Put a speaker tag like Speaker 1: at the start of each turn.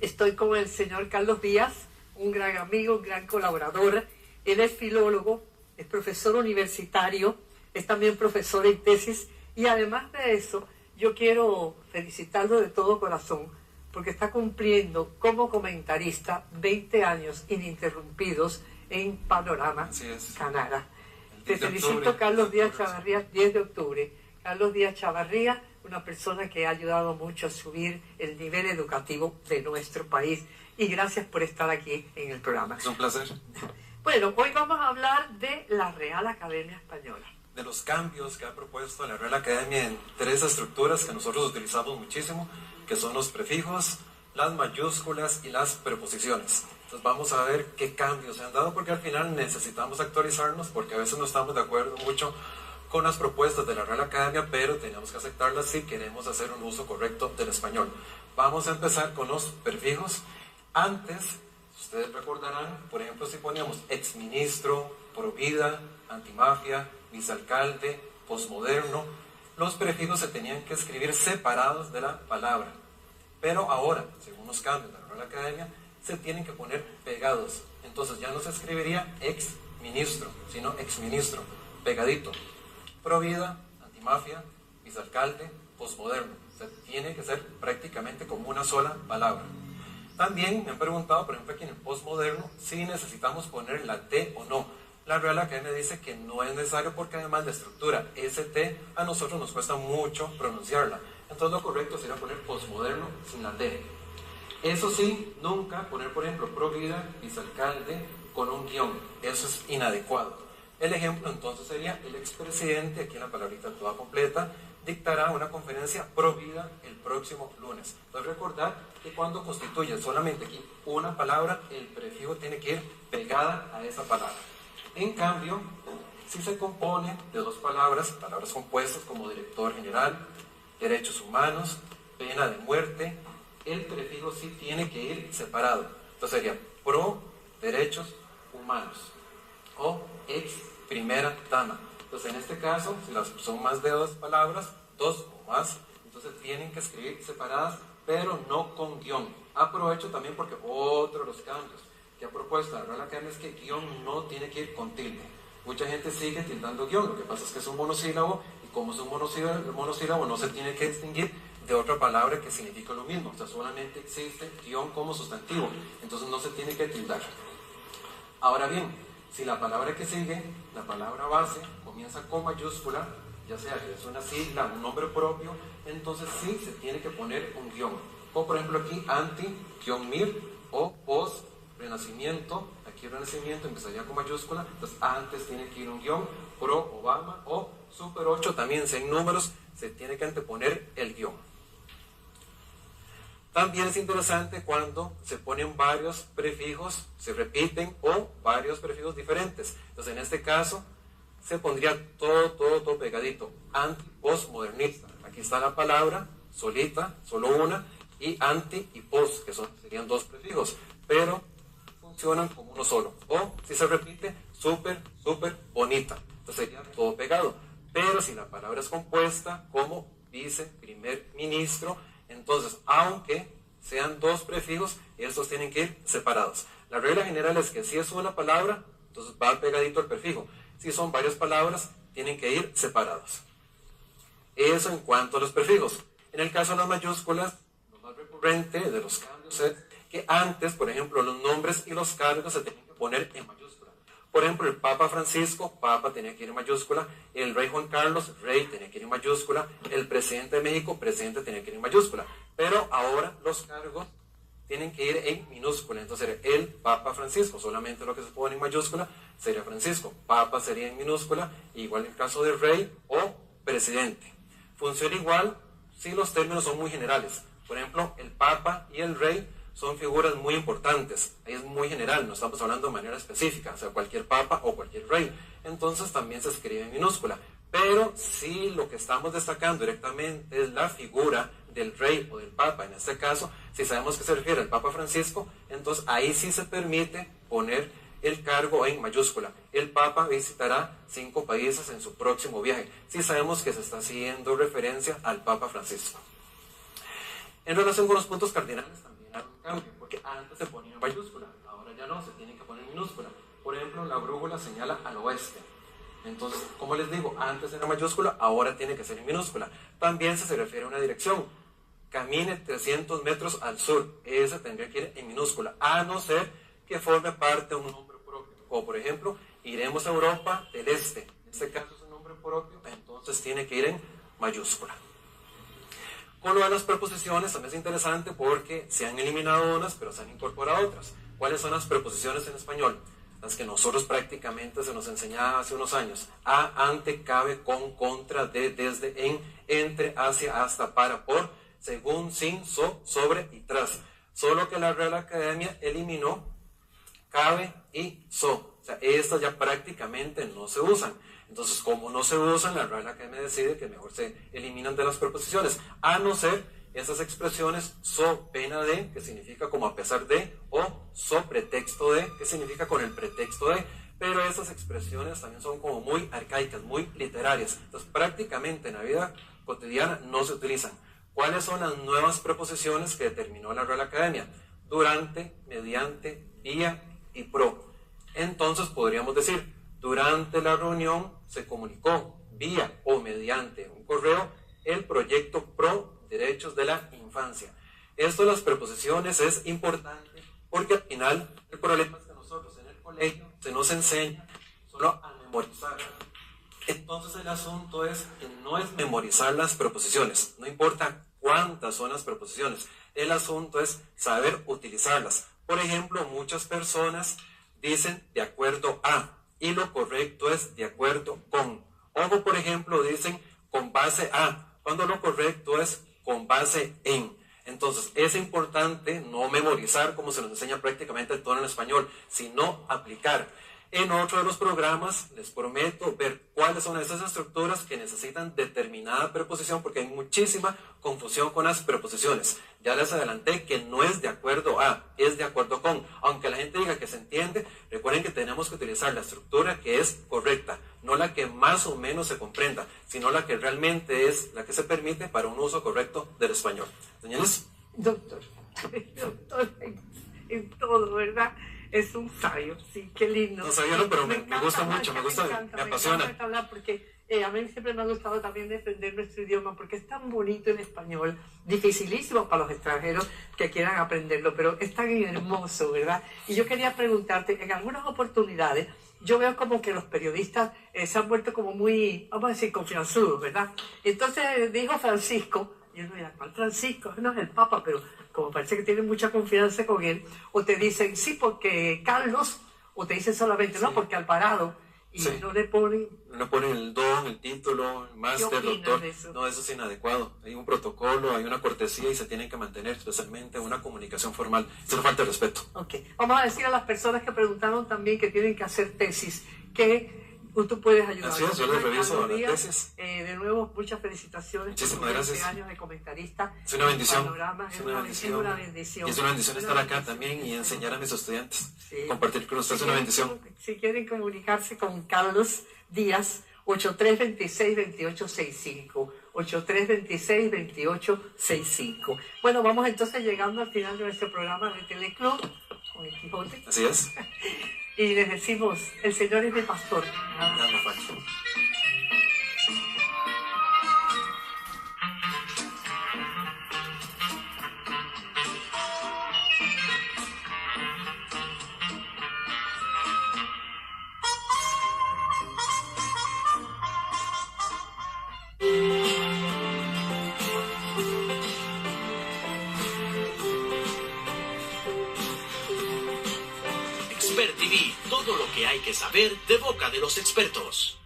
Speaker 1: Estoy con el señor Carlos Díaz, un gran amigo, un gran colaborador. Él es filólogo, es profesor universitario, es también profesor en tesis y además de eso, yo quiero felicitarlo de todo corazón porque está cumpliendo como comentarista 20 años ininterrumpidos en Panorama Canara. Te felicito, Carlos Díaz Chavarría, 10 de octubre. Carlos Díaz Chavarría, una persona que ha ayudado mucho a subir el nivel educativo de nuestro país. Y gracias por estar aquí en el programa.
Speaker 2: Es un placer.
Speaker 1: Bueno, hoy vamos a hablar de la Real Academia Española.
Speaker 2: De los cambios que ha propuesto la Real Academia en 3 estructuras que nosotros utilizamos muchísimo, que son los prefijos, las mayúsculas y las preposiciones. Entonces vamos a ver qué cambios se han dado, porque al final necesitamos actualizarnos, porque a veces no estamos de acuerdo mucho con las propuestas de la Real Academia, pero tenemos que aceptarlas si queremos hacer un uso correcto del español. Vamos a empezar con los prefijos. Antes, ustedes recordarán, por ejemplo, si poníamos exministro, provida, antimafia, vicealcalde, posmoderno, los prefijos se tenían que escribir separados de la palabra. Pero ahora, según los cambios de la Real Academia, se tienen que poner pegados. Entonces ya no se escribiría exministro, sino exministro, pegadito. Provida, antimafia, vicealcalde, posmoderno. O sea, tiene que ser prácticamente como una sola palabra. También me han preguntado, por ejemplo, aquí en el posmoderno, si necesitamos poner la T o no. La Real Academia dice que no es necesario porque además la estructura ST a nosotros nos cuesta mucho pronunciarla. Entonces lo correcto sería poner posmoderno sin la T. Eso sí, nunca poner, por ejemplo, provida, vicealcalde con un guión. Eso es inadecuado. El ejemplo entonces sería el expresidente, aquí en la palabrita toda completa, dictará una conferencia provida el próximo lunes. Entonces recordar que cuando constituye solamente aquí una palabra, el prefijo tiene que ir pegada a esa palabra. En cambio, si se compone de 2 palabras, palabras compuestas como director general, derechos humanos, pena de muerte, el prefijo sí tiene que ir separado. Entonces sería pro derechos humanos o ex primera dama. Entonces en este caso, si son más de 2 palabras, 2 o más, entonces tienen que escribir separadas, pero no con guión. Aprovecho también porque otro de los cambios que ha propuesto la Real Academia es que guión no tiene que ir con tilde. Mucha gente sigue tildando guión, lo que pasa es que es un monosílabo, y como es un monosílabo no se tiene que distinguir de otra palabra que significa lo mismo. O sea, solamente existe guión como sustantivo, entonces no se tiene que tildar. Ahora bien, si la palabra que sigue, la palabra base, comienza con mayúscula, ya sea que es una sigla, un nombre propio, entonces sí se tiene que poner un guión. Como por ejemplo aquí anti-mir o post-renacimiento, aquí renacimiento empezaría con mayúscula, entonces antes tiene que ir un guión, pro-Obama o Super 8, también si hay números, se tiene que anteponer el guión. También es interesante cuando se ponen varios prefijos, se repiten o varios prefijos diferentes. Entonces en este caso se pondría todo pegadito. Anti-postmodernista. Aquí está la palabra solita, solo una, y anti y post, que serían 2 prefijos, pero funcionan como uno solo. O si se repite, súper bonita. Entonces sería todo pegado. Pero si la palabra es compuesta como vice, primer ministro, entonces, aunque sean 2 prefijos, estos tienen que ir separados. La regla general es que si es una palabra, entonces va pegadito al prefijo. Si son varias palabras, tienen que ir separados. Eso en cuanto a los prefijos. En el caso de las mayúsculas, lo más recurrente de los cambios es que antes, por ejemplo, los nombres y los cargos se tenían que poner en mayúscula. Por ejemplo, el Papa Francisco, Papa tenía que ir en mayúscula, el Rey Juan Carlos, Rey tenía que ir en mayúscula, el Presidente de México, Presidente tenía que ir en mayúscula. Pero ahora los cargos tienen que ir en minúscula, entonces sería el Papa Francisco, solamente lo que se pone en mayúscula sería Francisco, Papa sería en minúscula, igual en el caso de Rey o Presidente. Funciona igual si los términos son muy generales. Por ejemplo, el Papa y el Rey son figuras muy importantes, ahí es muy general, no estamos hablando de manera específica, o sea, cualquier papa o cualquier rey, entonces también se escribe en minúscula. Pero si lo que estamos destacando directamente es la figura del rey o del papa, en este caso, si sabemos que se refiere al Papa Francisco, entonces ahí sí se permite poner el cargo en mayúscula. El Papa visitará 5 países en su próximo viaje, si sabemos que se está haciendo referencia al Papa Francisco. En relación con los puntos cardinales también hay un cambio. les digo, antes era mayúscula, ahora tiene que ser en minúscula. También se refiere a una dirección. Camine 300 metros al sur. Esa tendría que ir en minúscula, a no ser que forme parte de un nombre propio. O por ejemplo, iremos a Europa del Este. En este caso es un nombre propio, entonces tiene que ir en mayúscula. Con lo de las preposiciones también es interesante porque se han eliminado unas, pero se han incorporado otras. ¿Cuáles son las preposiciones en español? Las que nosotros prácticamente se nos enseñaba hace unos años. A, ante, cabe, con, contra, de, desde, en, entre, hacia, hasta, para, por, según, sin, so, sobre y tras. Solo que la Real Academia eliminó cabe y so. O sea, estas ya prácticamente no se usan. Entonces, como no se usan, la Real Academia decide que mejor se eliminan de las preposiciones, a no ser esas expresiones so pena de, que significa como a pesar de, o so pretexto de, que significa con el pretexto de, pero esas expresiones también son como muy arcaicas, muy literarias. Entonces, prácticamente en la vida cotidiana no se utilizan. ¿Cuáles son las nuevas preposiciones que determinó la Real Academia? Durante, mediante, vía y pro. Entonces, podríamos decir, durante la reunión se comunicó vía o mediante un correo el proyecto pro derechos de la infancia. Esto de las preposiciones es importante porque al final el problema es que nosotros en el colegio se nos enseña solo a memorizar. Entonces el asunto es que no es memorizar las preposiciones, no importa cuántas son las preposiciones, el asunto es saber utilizarlas. Por ejemplo, muchas personas dicen de acuerdo a y lo correcto es de acuerdo con. O por ejemplo dicen con base a, cuando lo correcto es con base en. Entonces es importante no memorizar como se nos enseña prácticamente todo en español, sino aplicar. En otro de los programas les prometo ver cuáles son esas estructuras que necesitan determinada preposición, porque hay muchísima confusión con las preposiciones. Ya les adelanté que no es de acuerdo a, es de acuerdo con. Aunque la gente diga que se entiende, recuerden que tenemos que utilizar la estructura que es correcta, no la que más o menos se comprenda, sino la que realmente es la que se permite para un uso correcto del español. Doña Liz.
Speaker 1: Doctor, en todo, ¿verdad? Es un sabio, sí, qué lindo.
Speaker 2: No sabía, pero me gusta mucho, me apasiona.
Speaker 1: Me encanta hablar porque a mí siempre me ha gustado también defender nuestro idioma porque es tan bonito en español, dificilísimo para los extranjeros que quieran aprenderlo, pero es tan hermoso, ¿verdad? Y yo quería preguntarte, en algunas oportunidades, yo veo como que los periodistas se han vuelto como muy, vamos a decir, confianzudos, ¿verdad? Entonces dijo Francisco, y uno dirá, ¿cuál Francisco? No es el Papa, pero como parece que tienen mucha confianza con él, o te dicen, sí, porque Carlos, o te dicen solamente, no, porque Alvarado, y no le ponen...
Speaker 2: No ponen el don, el título, el máster, doctor. No, eso es inadecuado. Hay un protocolo, hay una cortesía y se tienen que mantener, especialmente una comunicación formal. Eso no falta de respeto.
Speaker 1: Ok. Vamos a decir a las personas que preguntaron también que tienen que hacer tesis, que tú puedes ayudar.
Speaker 2: Así es, yo les reviso la tesis.
Speaker 1: De nuevo, muchas felicitaciones.
Speaker 2: Muchísimas gracias.
Speaker 1: Años de comentarista.
Speaker 2: Es una bendición.
Speaker 1: Es una bendición.
Speaker 2: Y es una bendición estar acá también y enseñar a mis estudiantes. Sí. Compartir con ustedes es una bendición.
Speaker 1: Si quieren comunicarse con Carlos Díaz, 8326-2865. 8326-2865. Bueno, vamos entonces llegando al final de nuestro programa de Teleclub con el Quijote.
Speaker 2: Así es.
Speaker 1: Y les decimos, el Señor es mi pastor.
Speaker 2: Nada me falta.
Speaker 3: Expert TV, todo lo que hay que saber de boca de los expertos.